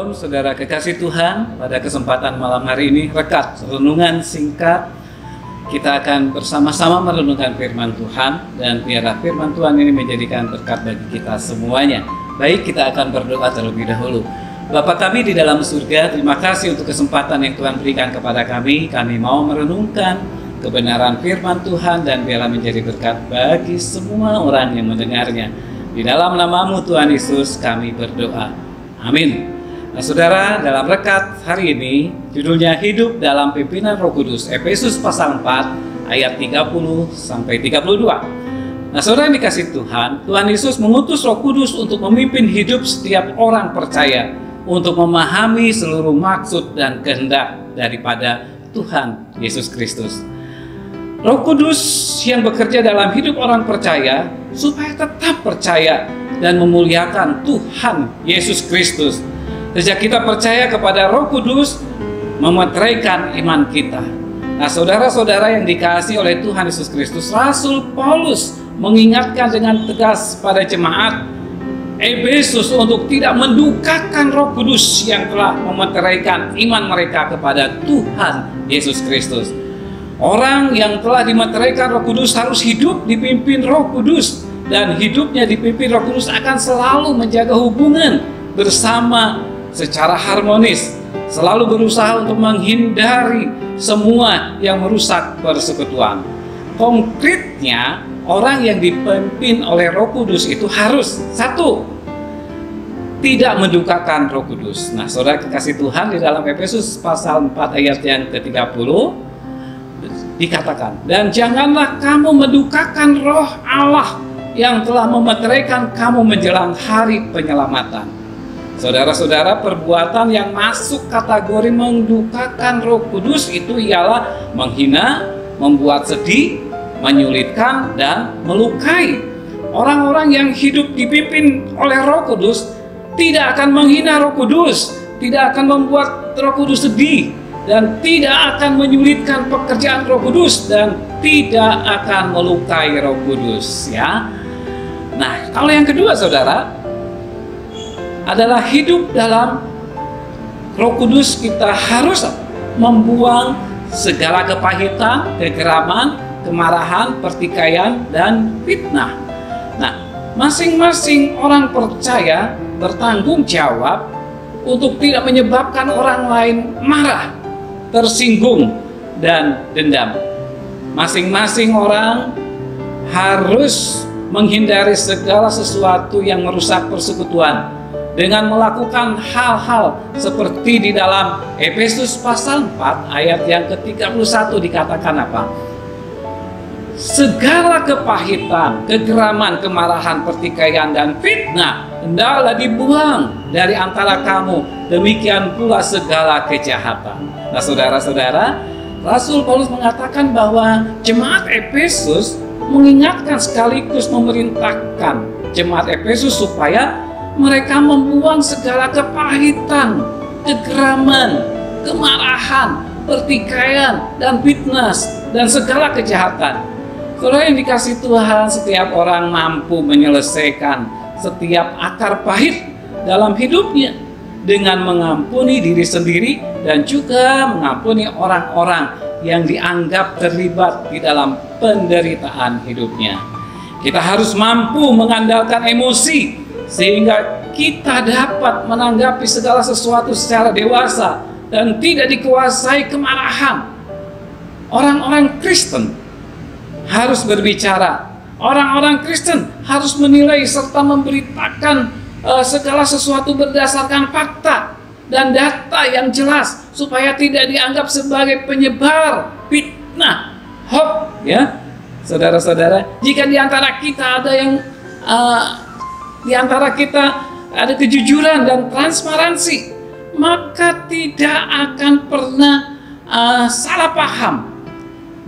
Shalom saudara kekasih Tuhan. Pada kesempatan malam hari ini rekat renungan singkat. Kita akan bersama-sama merenungkan firman Tuhan, dan biarlah firman Tuhan ini menjadikan berkat bagi kita semuanya. Baik, kita akan berdoa terlebih dahulu. Bapa kami di dalam surga, terima kasih untuk kesempatan yang Tuhan berikan kepada kami. Kami mau merenungkan kebenaran firman Tuhan, dan biarlah menjadi berkat bagi semua orang yang mendengarnya. Di dalam nama-Mu Tuhan Yesus kami berdoa. Amin. Nah saudara, dalam rekat hari ini judulnya Hidup dalam Pimpinan Roh Kudus, Efesus pasal 4 ayat 30 sampai 32. Nah saudara yang dikasih Tuhan, Tuhan Yesus mengutus Roh Kudus untuk memimpin hidup setiap orang percaya, untuk memahami seluruh maksud dan kehendak daripada Tuhan Yesus Kristus. Roh Kudus yang bekerja dalam hidup orang percaya supaya tetap percaya dan memuliakan Tuhan Yesus Kristus. Sejak kita percaya kepada Roh Kudus, memeteraikan iman kita. Nah saudara-saudara yang dikasihi oleh Tuhan Yesus Kristus, Rasul Paulus mengingatkan dengan tegas pada jemaat Efesus untuk tidak mendukakan Roh Kudus yang telah memeteraikan iman mereka kepada Tuhan Yesus Kristus. Orang yang telah dimeteraikan Roh Kudus harus hidup dipimpin Roh Kudus, dan hidupnya dipimpin Roh Kudus akan selalu menjaga hubungan bersama secara harmonis, selalu berusaha untuk menghindari semua yang merusak persekutuan. Konkretnya, orang yang dipimpin oleh Roh Kudus itu harus satu, tidak mendukakan Roh Kudus. Nah, saudara kekasih Tuhan, di dalam Efesus pasal 4 ayat yang ke-30 dikatakan, dan janganlah kamu mendukakan Roh Allah yang telah memeteraikan kamu menjelang hari penyelamatan. Saudara-saudara, perbuatan yang masuk kategori mendukakan Roh Kudus itu ialah menghina, membuat sedih, menyulitkan, dan melukai. Orang-orang yang hidup dipimpin oleh Roh Kudus tidak akan menghina Roh Kudus, tidak akan membuat Roh Kudus sedih, dan tidak akan menyulitkan pekerjaan Roh Kudus, dan tidak akan melukai Roh Kudus, ya. Nah, kalau yang kedua saudara adalah hidup dalam Roh Kudus, kita harus membuang segala kepahitan, kegeraman, kemarahan, pertikaian, dan fitnah. Nah, masing-masing orang percaya bertanggung jawab untuk tidak menyebabkan orang lain marah, tersinggung, dan dendam. Masing-masing orang harus menghindari segala sesuatu yang merusak persekutuan dengan melakukan hal-hal seperti di dalam Efesus pasal 4 ayat yang ke-31 dikatakan apa? Segala kepahitan, kegeraman, kemarahan, pertikaian, dan fitnah hendaklah dibuang dari antara kamu, demikian pula segala kejahatan. Nah saudara-saudara, Rasul Paulus mengatakan bahwa jemaat Efesus mengingatkan sekaligus memerintahkan jemaat Efesus supaya mereka membuang segala kepahitan, kegeraman, kemarahan, pertikaian, dan fitnah, dan segala kejahatan. Saudara yang dikasih Tuhan, setiap orang mampu menyelesaikan setiap akar pahit dalam hidupnya dengan mengampuni diri sendiri dan juga mengampuni orang-orang yang dianggap terlibat di dalam penderitaan hidupnya. Kita harus mampu mengandalkan emosi sehingga kita dapat menanggapi segala sesuatu secara dewasa dan tidak dikuasai kemarahan. Orang-orang Kristen harus berbicara. Orang-orang Kristen harus menilai serta memberitakan segala sesuatu berdasarkan fakta dan data yang jelas, supaya tidak dianggap sebagai penyebar fitnah, hoax, ya. Saudara-saudara, jika di antara kita ada yang ada kejujuran dan transparansi, maka tidak akan pernah salah paham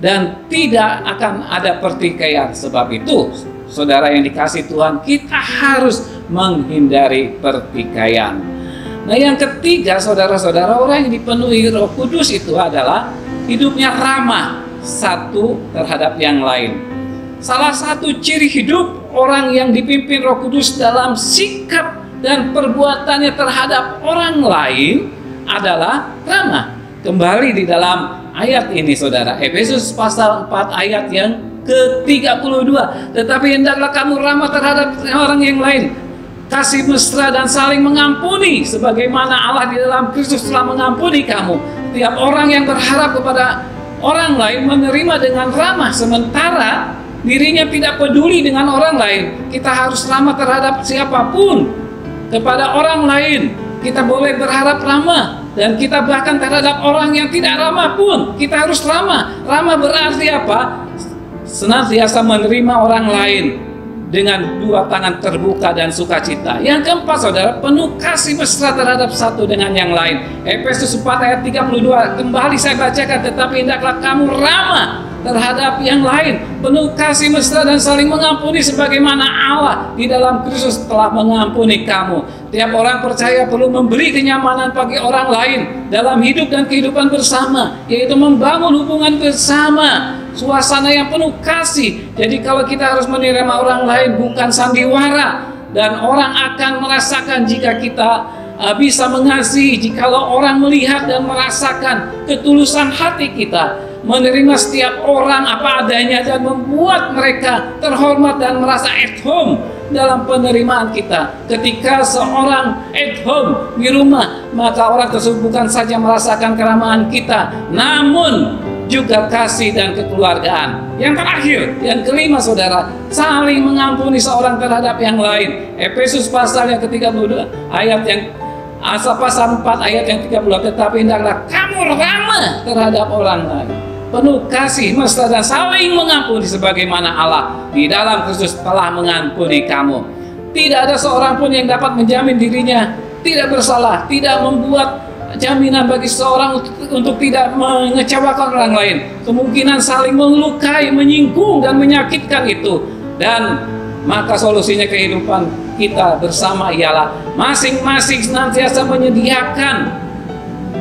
dan tidak akan ada pertikaian. Sebab itu, saudara yang dikasih Tuhan, kita harus menghindari pertikaian. Nah yang ketiga saudara-saudara, orang yang dipenuhi Roh Kudus itu adalah hidupnya ramah satu terhadap yang lain. Salah satu ciri hidup orang yang dipimpin Roh Kudus dalam sikap dan perbuatannya terhadap orang lain adalah ramah. Kembali di dalam ayat ini saudara, Efesus pasal 4 ayat yang ke-32. Tetapi hendaklah kamu ramah terhadap orang yang lain, kasih mesra dan saling mengampuni sebagaimana Allah di dalam Kristus telah mengampuni kamu. Tiap orang yang berharap kepada orang lain menerima dengan ramah, sementara dirinya tidak peduli dengan orang lain. Kita harus ramah terhadap siapapun. Kepada orang lain kita boleh berharap ramah, dan kita bahkan terhadap orang yang tidak ramah pun kita harus ramah. Ramah berarti apa? Senantiasa menerima orang lain dengan dua tangan terbuka dan sukacita. Yang keempat saudara, penuh kasih mesra terhadap satu dengan yang lain. Efesus 4 ayat 32, kembali saya bacakan, tetapi hendaklah kamu ramah terhadap yang lain, penuh kasih mesra dan saling mengampuni sebagaimana Allah di dalam Kristus telah mengampuni kamu. Tiap orang percaya perlu memberi kenyamanan bagi orang lain dalam hidup dan kehidupan bersama, yaitu membangun hubungan bersama, suasana yang penuh kasih. Jadi kalau kita harus menerima orang lain bukan sandiwara, dan orang akan merasakan jika kita bisa mengasihi, jikalau orang melihat dan merasakan ketulusan hati kita menerima setiap orang apa adanya dan membuat mereka terhormat dan merasa at home dalam penerimaan kita. Ketika seorang at home di rumah, maka orang tersebut bukan saja merasakan keramahan kita, namun juga kasih dan kekeluargaan. Yang terakhir, yang kelima saudara, saling mengampuni seorang terhadap yang lain. Efesus pasal yang ke-32 ayat yang pasal 4 ayat yang 30, tetapi hendaklah kamu ramah terhadap orang lain, penuh kasih mesra dan saling mengampuni sebagaimana Allah di dalam Kristus telah mengampuni kamu. Tidak ada seorang pun yang dapat menjamin dirinya tidak bersalah, tidak membuat jaminan bagi seorang untuk tidak mengecewakan orang lain. Kemungkinan saling melukai, menyinggung dan menyakitkan itu, dan maka solusinya kehidupan kita bersama ialah masing-masing senantiasa menyediakan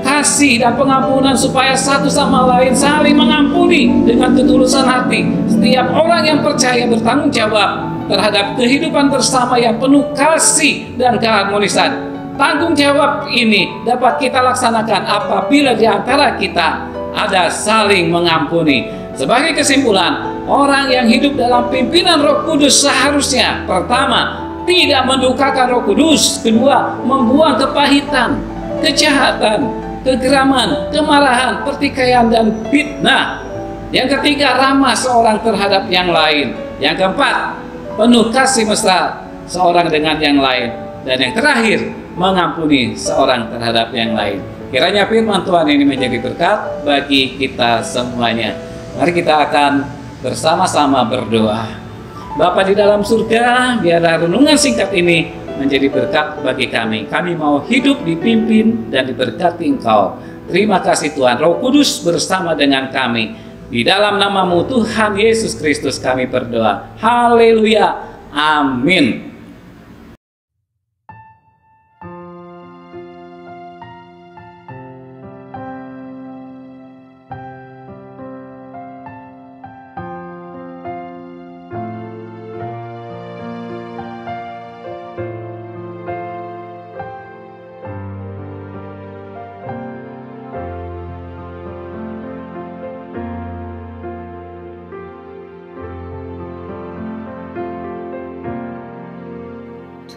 kasih dan pengampunan supaya satu sama lain saling mengampuni dengan ketulusan hati. Setiap orang yang percaya bertanggung jawab terhadap kehidupan bersama yang penuh kasih dan keharmonisan. Tanggung jawab ini dapat kita laksanakan apabila di antara kita ada saling mengampuni. Sebagai kesimpulan, orang yang hidup dalam pimpinan Roh Kudus seharusnya pertama, tidak mendukakan Roh Kudus. Kedua, membuang kepahitan, kejahatan, kegeraman, kemarahan, pertikaian, dan fitnah. Yang ketiga, ramah seorang terhadap yang lain. Yang keempat, penuh kasih mesra seorang dengan yang lain. Dan yang terakhir, mengampuni seorang terhadap yang lain. Kiranya firman Tuhan ini menjadi berkat bagi kita semuanya. Mari kita akan bersama-sama berdoa. Bapa di dalam surga, biarlah renungan singkat ini menjadi berkat bagi kami. Kami mau hidup dipimpin dan diberkati Engkau. Terima kasih Tuhan, Roh Kudus bersama dengan kami. Di dalam nama-Mu Tuhan Yesus Kristus kami berdoa. Haleluya. Amin.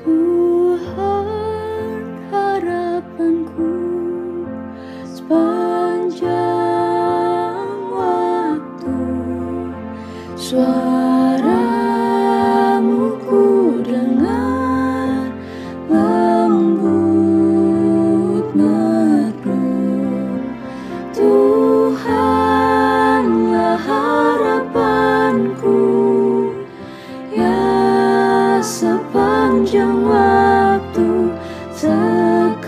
Tuhan harapanku sepanjang waktu, suara-Mu ku dengar lembut merdu. Tuhanlah harapanku, ya sepanjang waktu, sekarang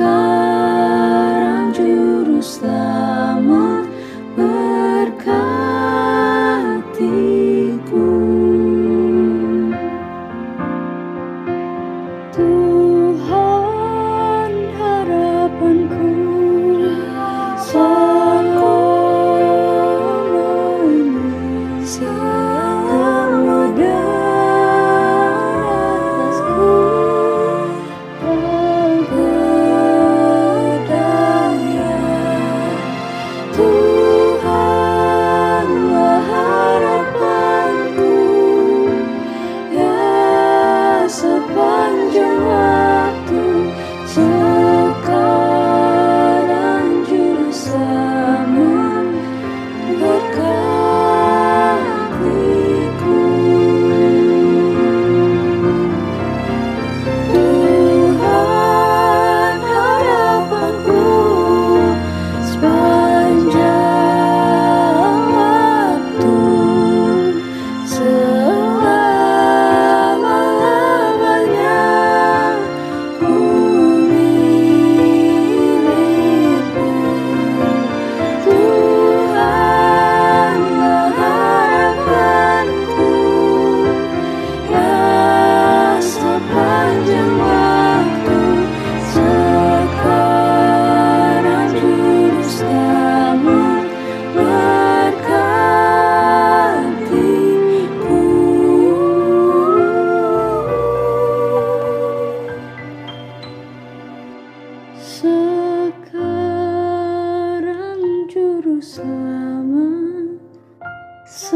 juru selamat berkatiku.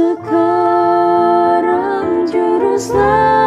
sekarang juru selamat.